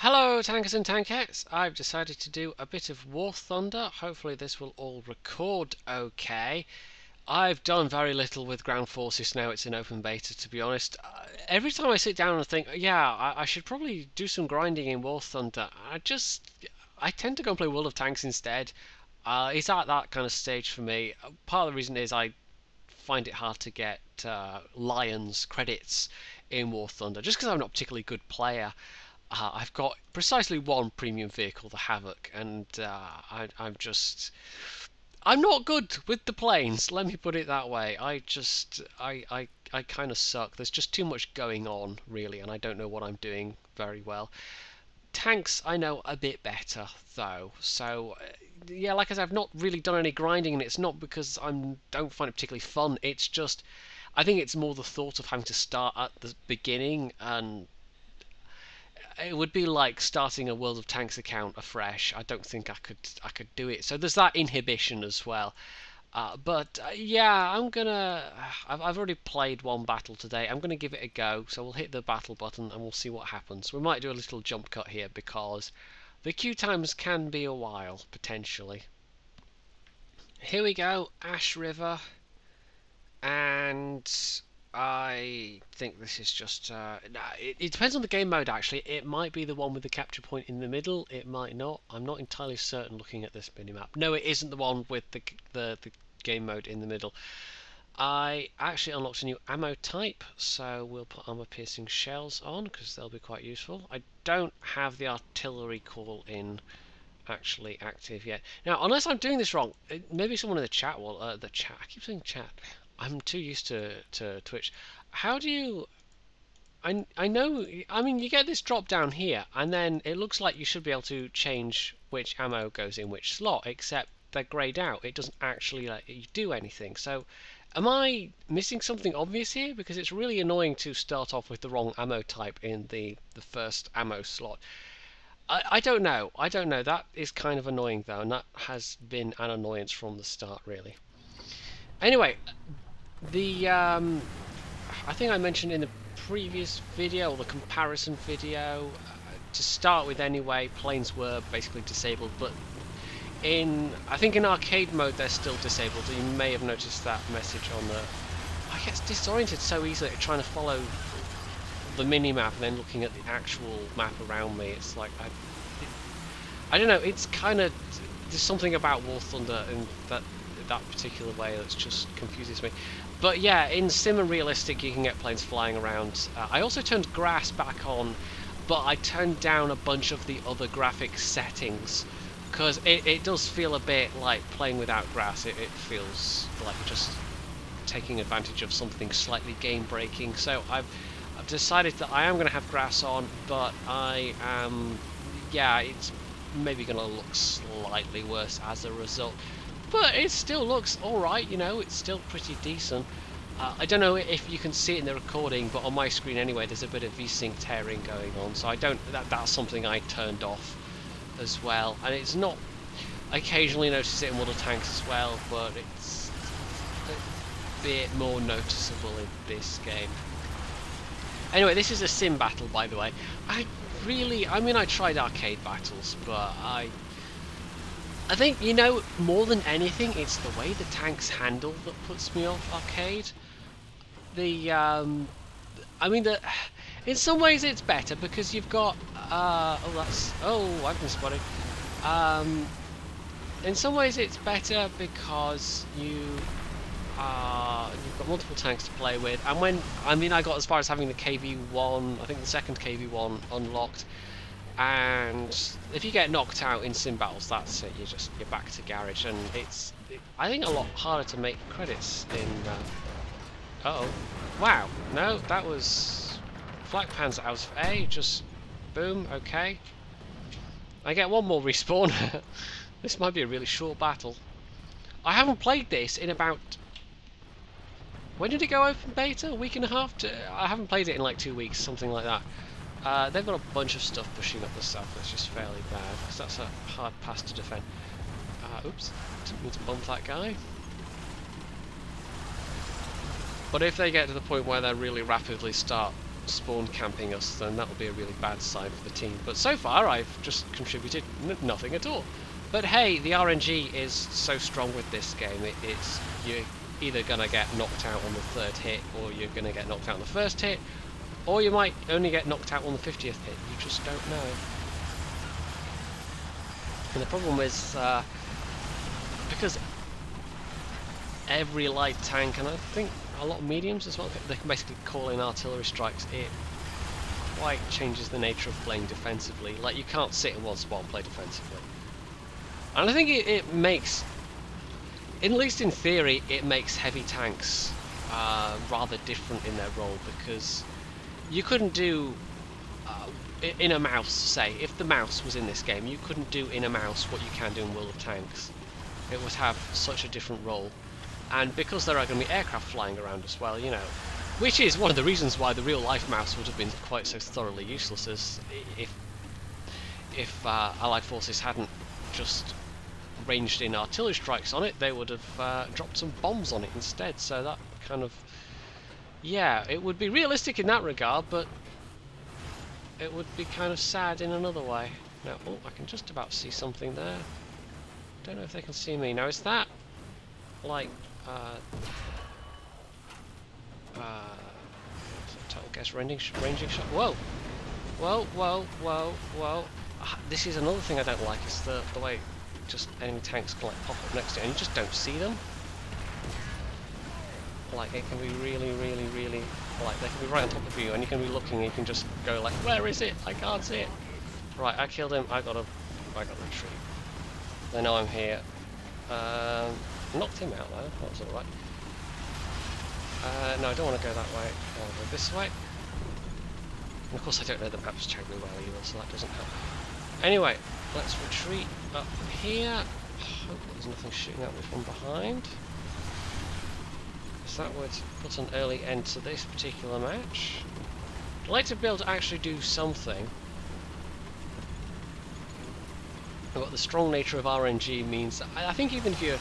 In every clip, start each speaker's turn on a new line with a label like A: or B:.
A: Hello tankers and tankettes, I've decided to do a bit of War Thunder. Hopefully this will all record okay. I've done very little with ground forces now it's in open beta, to be honest. Every time I sit down and think, yeah, I should probably do some grinding in War Thunder, I tend to go and play World of Tanks instead. It's at that kind of stage for me. Part of the reason is I find it hard to get Lions credits in War Thunder, just because I'm not a particularly good player. I've got precisely one premium vehicle, the Havoc, and I'm not good with the planes. Let me put it that way. I kind of suck. There's just too much going on, really, and I don't know what I'm doing very well. Tanks, I know a bit better, though. So, yeah, like I said, I've not really done any grinding, and it's not because I don't find it particularly fun. It's just, I think it's more the thought of having to start at the beginning, and it would be like starting a World of Tanks account afresh. I don't think I could do it. So there's that inhibition as well. But yeah, I've already played one battle today. I'm gonna give it a go. So we'll hit the battle button and we'll see what happens. We might do a little jump cut here because the queue times can be a while potentially. Here we go, Ash River, and I think this is just it depends on the game mode. Actually, it might be the one with the capture point in the middle, it might not. I'm not entirely certain looking at this minimap. No, it isn't the one with the game mode in the middle. I actually unlocked a new ammo type, so we'll put armor piercing shells on because they'll be quite useful. I don't have the artillery call in actually active yet. Now, unless I'm doing this wrong, maybe someone in the chat will the chat. I keep saying chat. I'm too used to Twitch. How do you... I know... I mean, you get this drop down here, and then it looks like you should be able to change which ammo goes in which slot, except they're greyed out. It doesn't actually let you do anything. So, am I missing something obvious here? Because it's really annoying to start off with the wrong ammo type in the first ammo slot. I don't know. I don't know. That is kind of annoying, though, and that has been an annoyance from the start, really. Anyway, I think I mentioned in the previous video, or the comparison video, to start with anyway, planes were basically disabled, but I think in arcade mode they're still disabled. You may have noticed that message on the... I get disoriented so easily trying to follow the mini-map and then looking at the actual map around me. It's like, I don't know, it's kind of... There's something about War Thunder in that particular way that just confuses me. But yeah, in Sim and Realistic you can get planes flying around. I also turned grass back on, but I turned down a bunch of the other graphics settings because it does feel a bit like playing without grass. It feels like you're just taking advantage of something slightly game breaking. So I've decided that I am going to have grass on, but I am, yeah, it's maybe going to look slightly worse as a result. But it still looks alright, you know, it's still pretty decent. I don't know if you can see it in the recording, but on my screen anyway, there's a bit of VSync tearing going on, so I don't, that's something I turned off as well. And it's not, I occasionally notice it in World of Tanks as well, but it's a bit more noticeable in this game. Anyway, this is a sim battle, by the way. I mean, I tried arcade battles, but I think, you know, more than anything, it's the way the tanks handle that puts me off arcade. I mean, in some ways it's better because you've got, I've been spotted. In some ways it's better because you've got multiple tanks to play with, and I got as far as having the KV-1, I think the second KV-1 unlocked. And if you get knocked out in sim battles, that's it. You're back to garage, and it's I think a lot harder to make credits in. Uh-oh! Wow! No, that was Flak Panzer out of A. Just boom. Okay. I get one more respawn. This might be a really short battle. I haven't played this in about. When did it go open beta? A week and a half? I haven't played it in like 2 weeks, something like that. They've got a bunch of stuff pushing up the south that's just fairly bad, because that's a hard pass to defend. Oops, didn't mean to bump that guy. But if they get to the point where they really rapidly start spawn camping us, then that would be a really bad sign for the team. But so far, I've just contributed nothing at all. But hey, the RNG is so strong with this game. It's you're either gonna get knocked out on the 3rd hit, or you're gonna get knocked out on the 1st hit, or you might only get knocked out on the 50th hit. You just don't know. And the problem is because every light tank, and I think a lot of mediums as well, they can basically call in artillery strikes. It quite changes the nature of playing defensively. Like, you can't sit in one spot and play defensively. And I think it makes, at least in theory, it makes heavy tanks rather different in their role, because you couldn't do in a mouse, say, if the mouse was in this game, you couldn't do in a mouse what you can do in World of Tanks. It would have such a different role. And because there are going to be aircraft flying around as well, you know, which is one of the reasons why the real-life mouse would have been quite so thoroughly useless, as if Allied forces hadn't just ranged in artillery strikes on it, they would have dropped some bombs on it instead. So that kind of, yeah, it would be realistic in that regard, but it would be kind of sad in another way. Now, oh, I can just about see something there. Don't know if they can see me. Now, is that like total guess ranging shot? Whoa, whoa, whoa, whoa, whoa! This is another thing I don't like, is the way just enemy tanks can like pop up next to you and you just don't see them. Like, it can be really, really, really, like, they can be right on top of you and you can be looking and you can just go like, where is it? I can't see it. Right, I killed him. I got to retreat. They know I'm here. Knocked him out though. That was alright. No, I don't want to go that way. I want to go this way. And of course, I don't know the maps terribly well either, so that doesn't help. Anyway, let's retreat up here. Hope there's nothing shooting at me from behind. So that would put an early end to this particular match. I'd like to be able to actually do something. But the strong nature of RNG means that I think even if you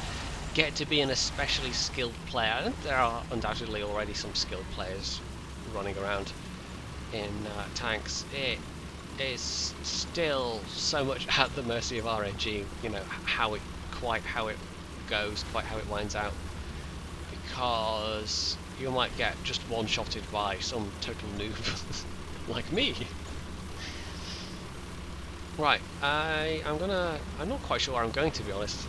A: get to be an especially skilled player, and there are undoubtedly already some skilled players running around in tanks, it is still so much at the mercy of RNG, you know, how it goes, quite how it winds out, because you might get just one-shotted by some total noob like me. Right, I'm not quite sure where I'm going, to be honest.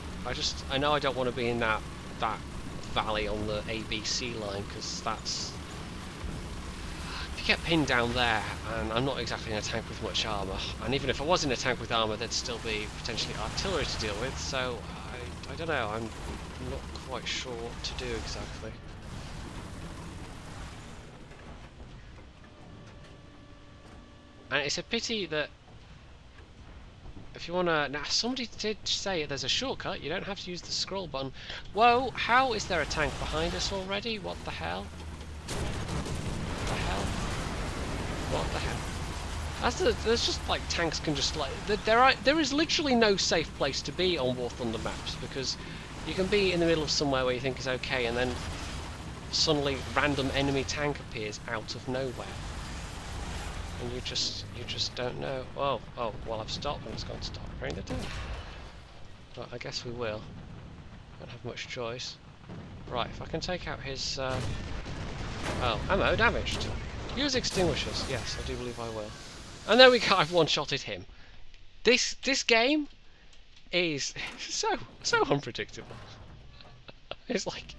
A: I know I don't want to be in that valley on the ABC line, because that's, if you get pinned down there, and I'm not exactly in a tank with much armour, and even if I was in a tank with armour, there'd still be potentially artillery to deal with, so I don't know, I'm not quite sure what to do exactly. And it's a pity that if you wanna, now somebody did say there's a shortcut, you don't have to use the scroll button. Whoa, how is there a tank behind us already? What the hell? What the hell? What the hell? There's just like tanks can just like, there is literally no safe place to be on War Thunder maps, because you can be in the middle of somewhere where you think is okay, and then suddenly random enemy tank appears out of nowhere. And you just don't know. Oh, well, I've stopped and it's gone to stop repairing the tank. But I guess we will. Don't have much choice. Right, if I can take out his well, ammo damaged. Use extinguishers. Yes, I do believe I will. And there we go, I've one-shotted him. This game is so unpredictable. It's like,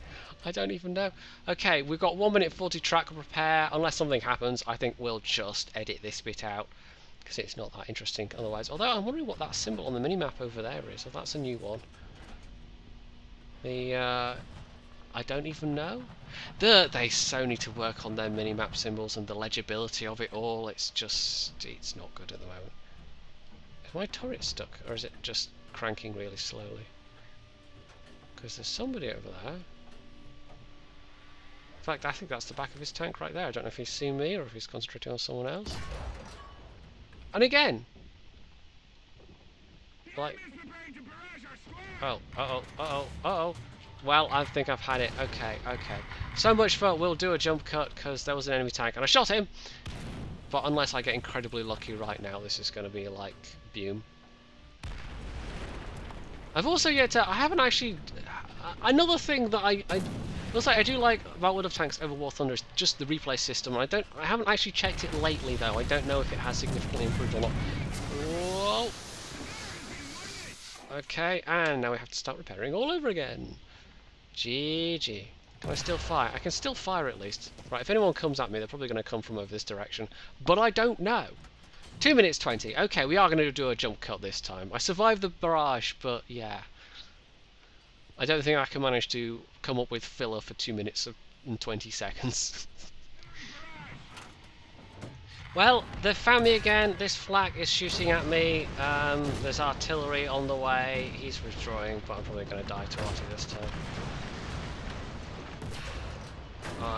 A: I don't even know. Okay, we've got 1 minute 40 track repair. Unless something happens, I think we'll just edit this bit out, because it's not that interesting otherwise. Although I'm wondering what that symbol on the minimap over there is. Oh, that's a new one. The I don't even know. They so need to work on their minimap symbols and the legibility of it all. It's not good at the moment. Is my turret stuck, or is it just cranking really slowly? Because there's somebody over there. In fact, I think that's the back of his tank right there. I don't know if he's seen me or if he's concentrating on someone else. And again! Like... Oh, uh-oh. Well, I think I've had it. Okay. So much for we'll do a jump cut, because there was an enemy tank and I shot him! But unless I get incredibly lucky right now, this is going to be like boom. I've also yet to... I haven't actually... Another thing that I looks like I do like about World of Tanks over War Thunder is just the replay system. I haven't actually checked it lately though. I don't know if it has significantly improved or not. Whoa. Okay, and now we have to start repairing all over again. GG. Can I still fire? I can still fire at least. Right, if anyone comes at me, they're probably going to come from over this direction. But I don't know. 2 minutes 20. Okay, we are going to do a jump cut this time. I survived the barrage, but yeah. I don't think I can manage to come up with filler for 2 minutes and 20 seconds. Well, they've found me again. This flak is shooting at me. There's artillery on the way. He's withdrawing, but I'm probably going to die to artillery this time.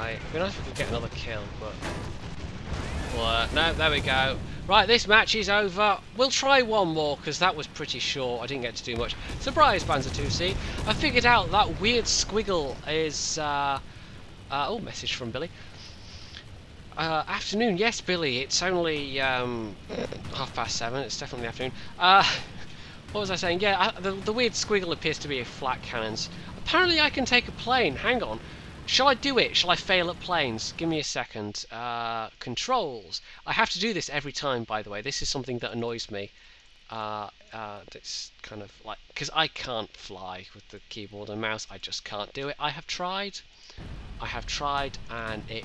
A: It'd be nice if we could get another kill, but... Well, no, there we go. Right, this match is over. We'll try one more, because that was pretty short. I didn't get to do much. Surprise, Pz.II. I figured out that weird squiggle is... oh, message from Billy. Afternoon, yes, Billy. It's only 7:30. It's definitely afternoon. What was I saying? Yeah, the weird squiggle appears to be a flak cannons. Apparently I can take a plane. Hang on. Shall I do it? Shall I fail at planes? Give me a second. Controls. I have to do this every time, by the way. This is something that annoys me. It's kind of like... Because I can't fly with the keyboard and mouse. I just can't do it. I have tried, and it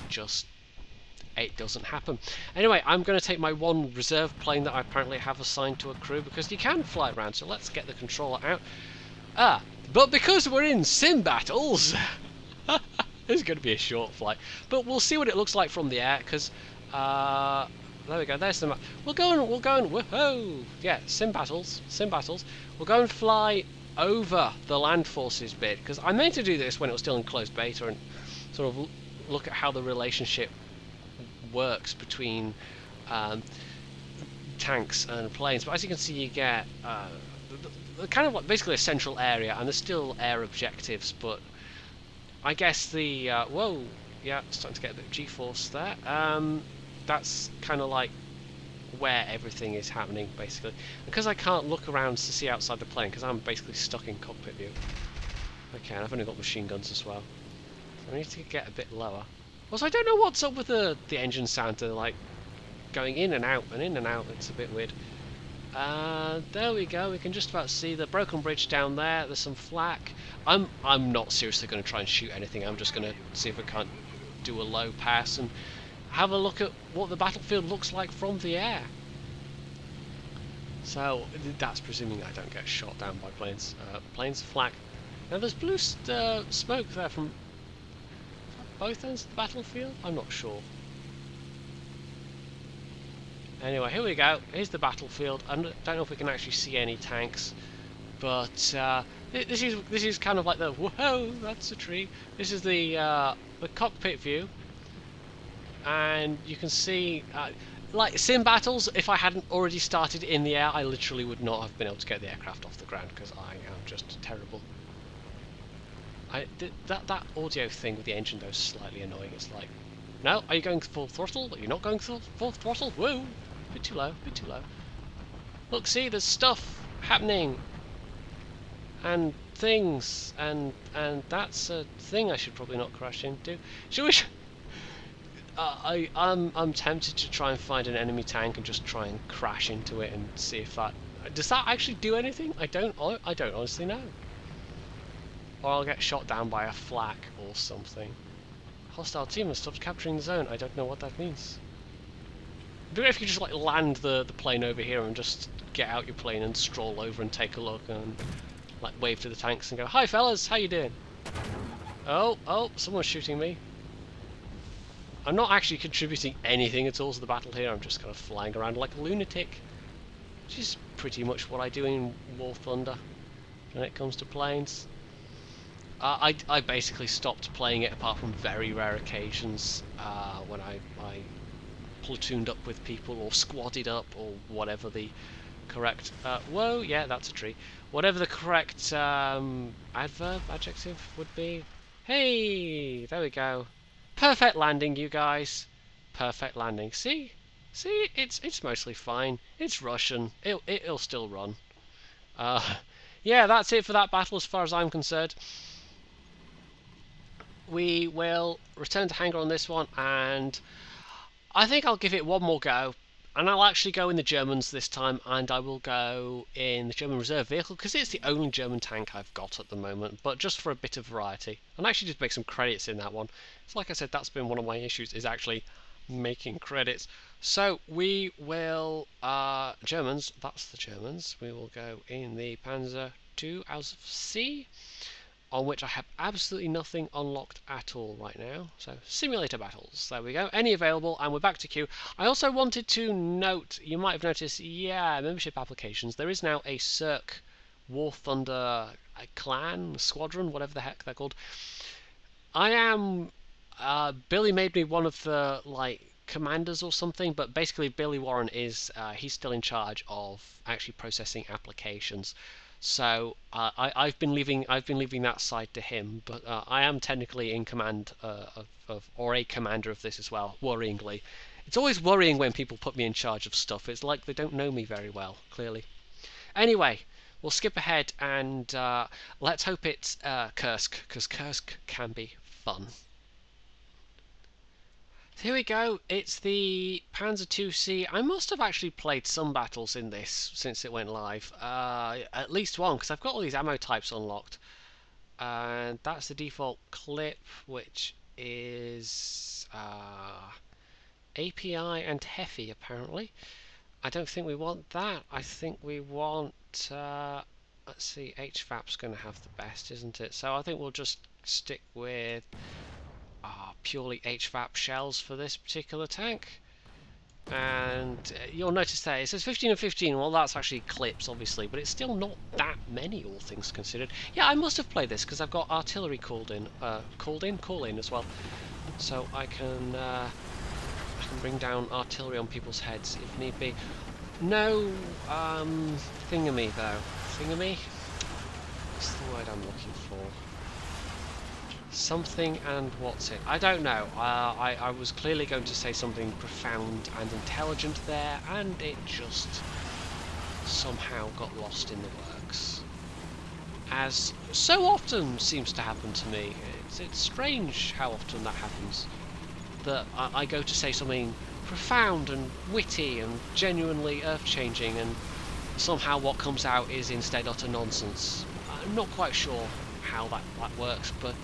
A: doesn't happen. Anyway, I'm going to take my one reserve plane that I apparently have assigned to a crew, because you can fly around, so let's get the controller out. But because we're in sim battles... This is going to be a short flight, but we'll see what it looks like from the air, because there we go, there's the map. We'll go and whoa, yeah, sim battles. We'll go and fly over the land forces bit, because I meant to do this when it was still in closed beta and sort of look at how the relationship works between tanks and planes. But as you can see, you get kind of like basically a central area, and there's still air objectives, but I guess the whoa, yeah, starting to get a bit of G-force there. That's kind of like where everything is happening, basically. Because I can't look around to see outside the plane, because I'm basically stuck in cockpit view. Okay, and I've only got machine guns as well. So I need to get a bit lower. Also, I don't know what's up with the engine sound. They're like going in and out and in and out. It's a bit weird. There we go. We can just about see the broken bridge down there. There's some flak. I'm not seriously going to try and shoot anything. I'm just going to see if I can't do a low pass and have a look at what the battlefield looks like from the air. So that's presuming I don't get shot down by planes. Planes, flak. Now there's blue smoke there from both ends of the battlefield. I'm not sure. Anyway, here we go. Here's the battlefield. I don't know if we can actually see any tanks, but this is kind of like the whoa, that's a tree. This is the cockpit view, and you can see like sim battles. If I hadn't already started in the air, I literally would not have been able to get the aircraft off the ground because I am just terrible. That audio thing with the engine though is slightly annoying. It's like, no, are you going full throttle? Are you not going full throttle? Whoa! Bit too low, bit too low. Look, see, there's stuff happening, and things, and that's a thing I should probably not crash into. Should we? I'm tempted to try and find an enemy tank and just try and crash into it and see if that does that actually do anything. I don't honestly know. Or I'll get shot down by a flak or something. Hostile team has stopped capturing the zone. I don't know what that means. It'd be great if you just like land the plane over here and just get out your plane and stroll over and take a look and like wave to the tanks and go, "Hi fellas, how you doing?" Oh, someone's shooting me. I'm not actually contributing anything at all to the battle here. I'm just kind of flying around like a lunatic, which is pretty much what I do in War Thunder when it comes to planes. I basically stopped playing it apart from very rare occasions when I platooned up with people or squadded up or whatever the correct whoa, yeah, that's a tree. Whatever the correct adjective would be. Hey, there we go. Perfect landing, you guys. Perfect landing. See? See, it's mostly fine. It's Russian. It'll still run. Yeah, that's it for that battle as far as I'm concerned. We will return to hangar on this one, and I think I'll give it one more go. And I'll actually go in the Germans this time, and I will go in the German reserve vehicle, because it's the only German tank I've got at the moment, but just for a bit of variety. And I actually did make some credits in that one. So like I said, that's been one of my issues, is actually making credits. So we will, Germans, that's the Germans, we will go in the Pz.II aus C, on which I have absolutely nothing unlocked at all right now. So simulator battles, there we go, any available, and we're back to queue. I also wanted to note, you might have noticed, yeah, membership applications, there is now a Cirque War Thunder clan, squadron, whatever the heck they're called. I am, Billy made me one of the, like, commanders or something, but basically Billy Warren is, he's still in charge of actually processing applications. So I've been leaving that side to him, but I am technically in command or a commander of this as well. Worryingly, it's always worrying when people put me in charge of stuff. It's like they don't know me very well, clearly. Anyway, we'll skip ahead and let's hope it's Kursk, because Kursk can be fun. Here we go, it's the Pz.II. I must have actually played some battles in this since it went live. At least one, because I've got all these ammo types unlocked. And that's the default clip, which is API and Heffy, apparently. I don't think we want that. I think we want, let's see, HVAP's going to have the best, isn't it? So I think we'll just stick with purely HVAP shells for this particular tank. And you'll notice there it says 15 and 15. Well, that's actually clips, obviously, but it's still not that many, all things considered. Yeah, I must have played this because I've got artillery call in as well, so I can bring down artillery on people's heads if need be. No thingamy though. Thingamy? What's the word I'm looking for? Something and what's it? I don't know. I was clearly going to say something profound and intelligent there, and it just somehow got lost in the works. As so often seems to happen to me. It's strange how often that happens. That I go to say something profound and witty and genuinely earth-changing, and somehow what comes out is instead utter nonsense. I'm not quite sure how that works, but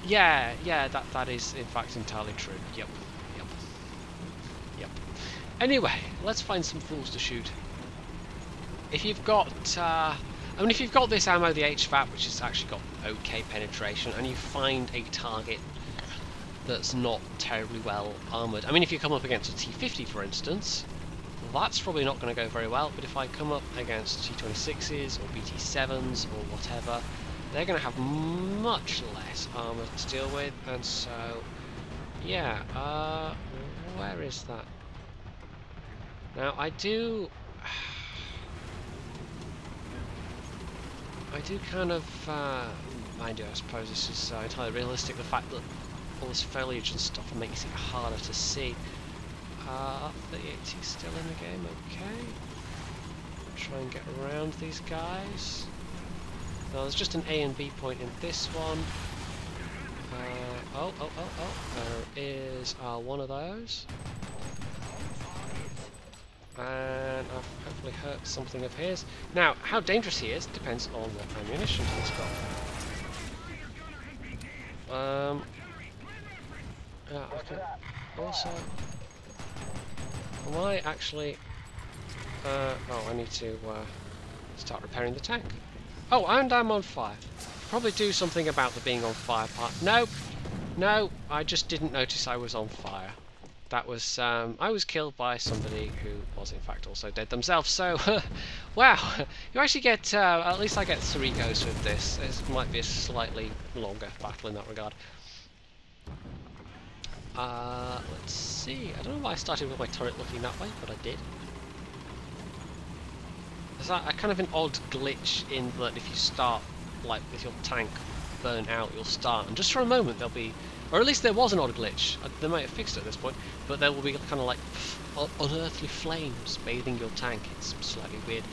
A: yeah, that is in fact entirely true. Yep. Anyway, let's find some fools to shoot. If you've got, if you've got this ammo, the HVAP, which has actually got okay penetration, and you find a target that's not terribly well armoured. I mean, if you come up against a T50, for instance, that's probably not going to go very well, but if I come up against T26s or BT7s or whatever, they're going to have much less armour to deal with, and so, yeah, where is that? Now, I do kind of, mind you, I suppose this is entirely realistic, the fact that all this foliage and stuff makes it harder to see. The 80's still in the game, okay. Try and get around these guys. Now there's just an A and B point in this one. There is one of those. And I've hopefully hurt something of his. Now, how dangerous he is depends on what ammunition he's got. Yeah, okay. Also, am I actually... oh, I need to start repairing the tank. Oh, and I'm on fire. Probably do something about the being on fire part. No, I just didn't notice I was on fire. That was, I was killed by somebody who was in fact also dead themselves, so, wow, you actually get, at least I get 3 goes with this. This might be a slightly longer battle in that regard. Let's see, I don't know why I started with my turret looking that way, but I did. There's a kind of an odd glitch in that if you start, like, with your tank burnt out, you'll start, and just for a moment there'll be, or at least there was an odd glitch. They might have fixed it at this point, but there will be kind of like unearthly flames bathing your tank. It's slightly weird,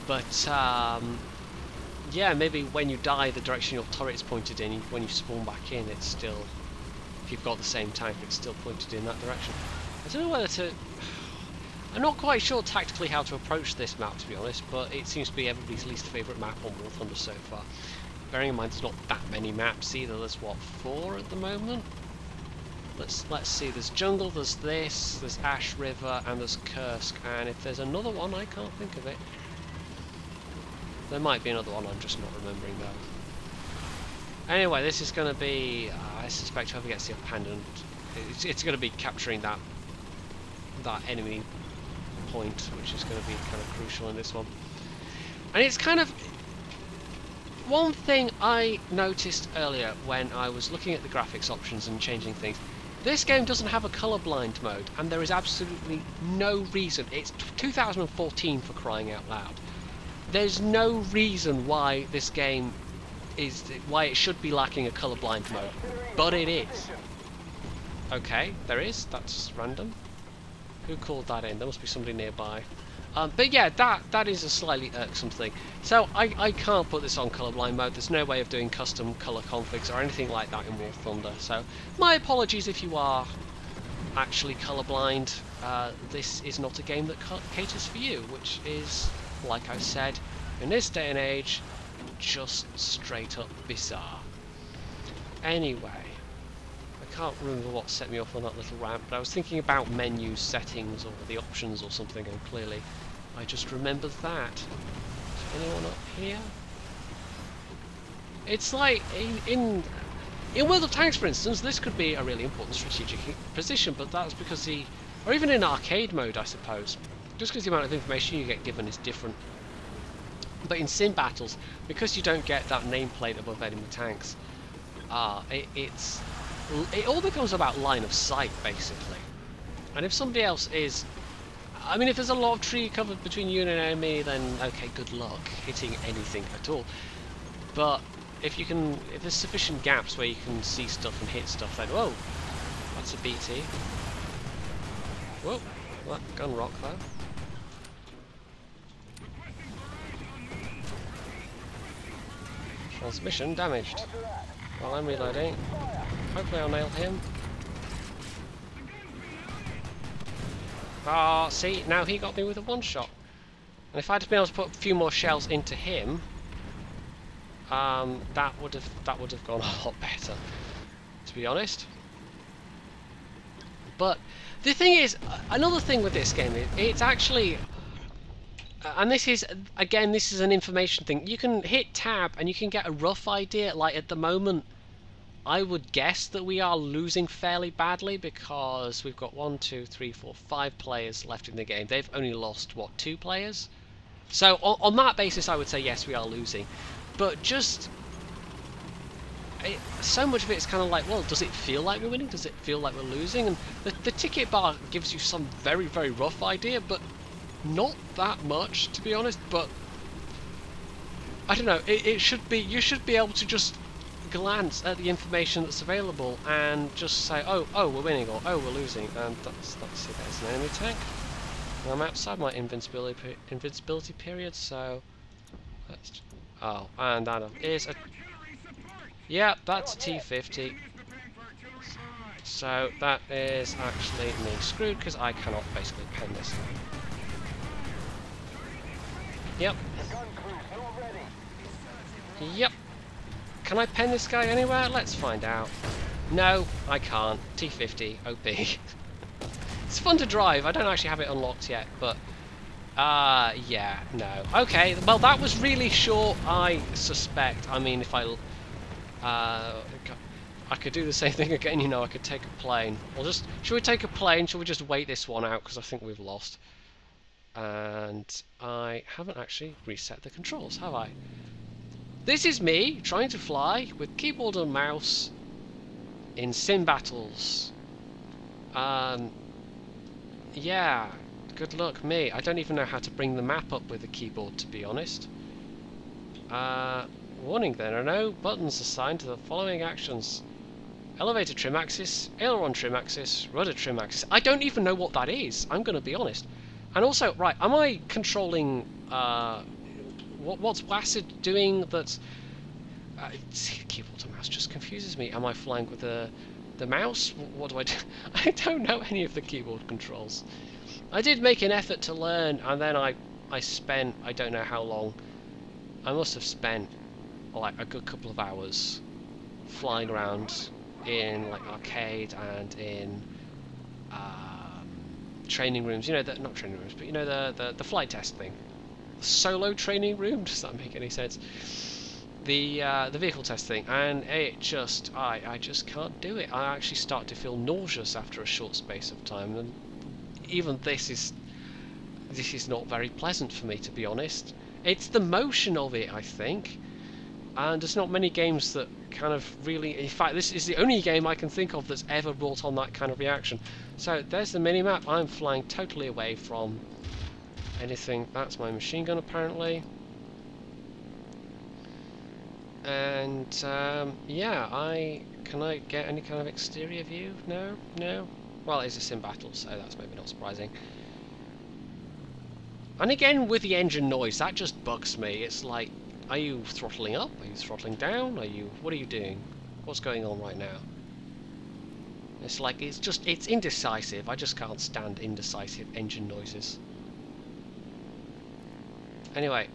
A: but yeah, maybe when you die, the direction your turret's pointed in, when you spawn back in, it's still, if you've got the same tank, it's still pointed in that direction. I don't know whether to... I'm not quite sure tactically how to approach this map, to be honest, but it seems to be everybody's least favourite map on War Thunder so far. Bearing in mind there's not that many maps either, there's what, 4 at the moment? Let's see, there's Jungle, there's this, there's Ash River, and there's Kursk, and if there's another one, I can't think of it. There might be another one, I'm just not remembering though. Anyway, this is going to be, I suspect whoever gets the upendant, it's going to be capturing that enemy point, which is going to be kind of crucial in this one. And it's kind of... One thing I noticed earlier when I was looking at the graphics options and changing things, this game doesn't have a colorblind mode, and there is absolutely no reason. It's 2014 for crying out loud. There's no reason why this game is, why it should be lacking a colorblind mode, but it is. Okay, there is. That's random. Who called that in? There must be somebody nearby. But yeah, that is a slightly irksome thing. So I can't put this on colorblind mode. There's no way of doing custom color configs or anything like that in War Thunder. So my apologies if you are actually colorblind. This is not a game that caters for you, which is, like I said, in this day and age, just straight up bizarre. Anyway. I can't remember what set me off on that little rant, but I was thinking about menu settings or the options or something, and clearly I just remembered that. Is anyone up here? It's like in World of Tanks, for instance, this could be a really important strategic position, but that's because or even in arcade mode, I suppose, just because the amount of information you get given is different. But in sim battles, because you don't get that nameplate above enemy tanks, it all becomes about line of sight, basically. And if somebody else is... I mean, if there's a lot of tree covered between you and an enemy, then okay, good luck hitting anything at all. But if there's sufficient gaps where you can see stuff and hit stuff, then whoa, that's a BT. Whoa, that gun rock though. Transmission damaged. While I'm reloading. Hopefully I'll nail him. Ah, see, now he got me with a one-shot. And if I'd been able to put a few more shells into him, that would have gone a lot better, to be honest. But the thing is, another thing with this game is, it's actually, and this is, again, this is an information thing. You can hit tab and you can get a rough idea. Like at the moment, I would guess that we are losing fairly badly because we've got 1, 2, 3, 4, 5 players left in the game. They've only lost, what, 2 players? So on that basis I would say yes, we are losing. But just... so much of it is kind of like, well, does it feel like we're winning? Does it feel like we're losing? And the ticket bar gives you some very, very rough idea, but not that much, to be honest. But I don't know, it should be, you should be able to just glance at the information that's available and just say, oh, we're winning, or oh, we're losing, and that's it. There's an enemy tank. And I'm outside my invincibility period, so let's... oh, and that is a... yeah, that's a T-50. So that is actually me screwed because I cannot basically pen this. Yep. Yep. Can I pen this guy anywhere? Let's find out. No, I can't. T-50, OP. It's fun to drive. I don't actually have it unlocked yet, but... yeah, no. Okay, well that was really short, I suspect. I mean, if I could do the same thing again, you know, I could take a plane. Or just... should we take a plane? Should we just wait this one out? Because I think we've lost. And I haven't actually reset the controls, have I? This is me trying to fly with keyboard and mouse in sim battles. Yeah, good luck me. I don't even know how to bring the map up with the keyboard, to be honest. Warning, there are no buttons assigned to the following actions. Elevator trim axis, aileron trim axis, rudder trim axis. I don't even know what that is, I'm going to be honest. And also, right, am I controlling... what's WASD doing that's... keyboard to mouse just confuses me. Am I flying with the mouse? What do I do? I don't know any of the keyboard controls. I did make an effort to learn, and then I spent, I don't know how long, I must have spent like a good couple of hours flying around in like arcade and in training rooms. You know, not training rooms, but you know the flight test thing. The solo training room. Does that make any sense? The vehicle test thing, and it just I just can't do it. I actually start to feel nauseous after a short space of time, and even this is not very pleasant for me, to be honest. It's the motion of it, I think, and there's not many games that kind of really... In fact, this is the only game I can think of that's ever brought on that kind of reaction. So there's the mini-map. I'm flying totally away from anything. That's my machine gun, apparently. And yeah, can I get any kind of exterior view? No. Well, it's a sim battle, so that's maybe not surprising. And again, with the engine noise, that just bugs me. It's like, are you throttling up? Are you throttling down? What are you doing? What's going on right now? It's like, it's indecisive. I just can't stand indecisive engine noises. Anyway.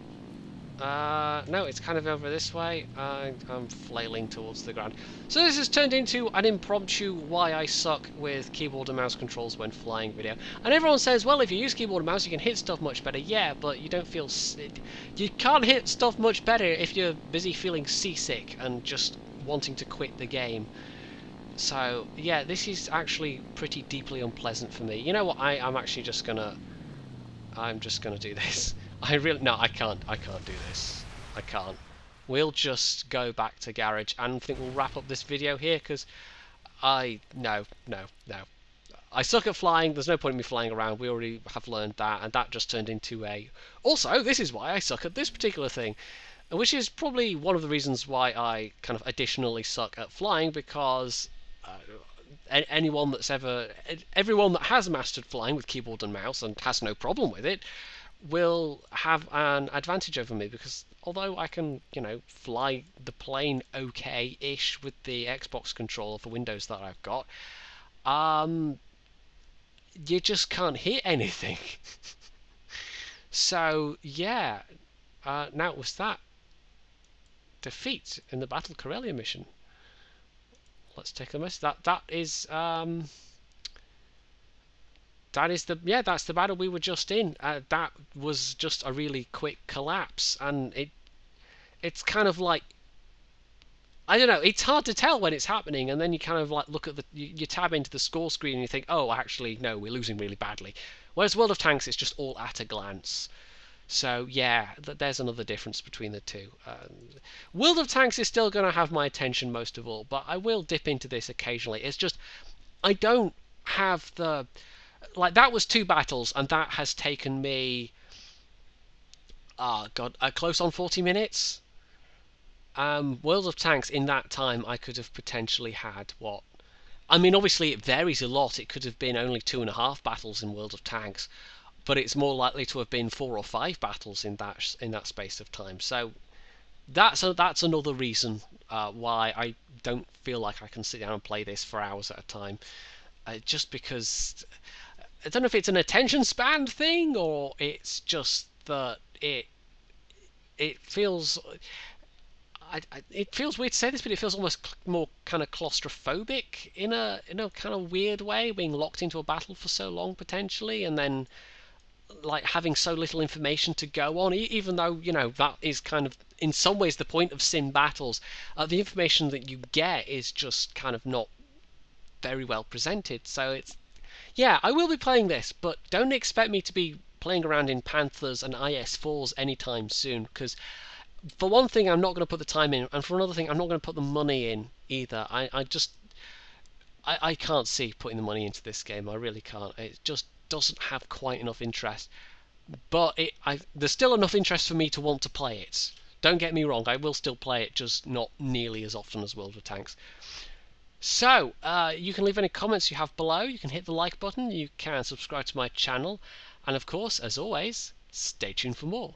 A: No, it's kind of over this way. I'm flailing towards the ground. So this has turned into an impromptu why I suck with keyboard and mouse controls when flying video. And everyone says, well, if you use keyboard and mouse, you can hit stuff much better. Yeah, but you don't feel... You can't hit stuff much better if you're busy feeling seasick and just wanting to quit the game. So, yeah, this is actually pretty deeply unpleasant for me. You know what? I'm actually just gonna... I'm just gonna do this. No, I can't do this. I can't. We'll just go back to garage, and I think we'll wrap up this video here, because no. I suck at flying. There's no point in me flying around. We already have learned that, and that just turned into a... Also, this is why I suck at this particular thing, which is probably one of the reasons why I kind of additionally suck at flying, because everyone that has mastered flying with keyboard and mouse and has no problem with it will have an advantage over me, because although I can, you know, fly the plane okay-ish with the Xbox controller for Windows that I've got, you just can't hit anything. So yeah, now it was that defeat in the Battle Corellia mission. Let's take a miss. That's the battle we were just in. That was just a really quick collapse, and it's kind of like, I don't know, it's hard to tell when it's happening, and then you kind of like look at you tab into the score screen and you think, oh, actually no, we're losing really badly. Whereas World of Tanks, it's just all at a glance. So yeah, there's another difference between the two. World of Tanks is still going to have my attention most of all, but I will dip into this occasionally. It's just, I don't have the... Like, that was 2 battles, and that has taken me, close on 40 minutes. World of Tanks, in that time, I could have potentially had, what? I mean, obviously, it varies a lot. It could have been only 2.5 battles in World of Tanks, but it's more likely to have been 4 or 5 battles in that space of time. So that's another reason why I don't feel like I can sit down and play this for hours at a time. Just because... I don't know if it's an attention span thing, or it's just that it feels... it feels weird to say this, but it feels almost more kind of claustrophobic in a kind of weird way, being locked into a battle for so long potentially, and then like having so little information to go on, even though, you know, that is kind of in some ways the point of sim battles. The information that you get is just kind of not very well presented. So it's... Yeah, I will be playing this, but don't expect me to be playing around in Panthers and IS-4s anytime soon, because for one thing, I'm not going to put the time in, and for another thing, I'm not going to put the money in either. I can't see putting the money into this game. I really can't. It just doesn't have quite enough interest. But there's still enough interest for me to want to play it. Don't get me wrong, I will still play it, just not nearly as often as World of Tanks. So, you can leave any comments you have below, you can hit the like button, you can subscribe to my channel, and of course, as always, stay tuned for more.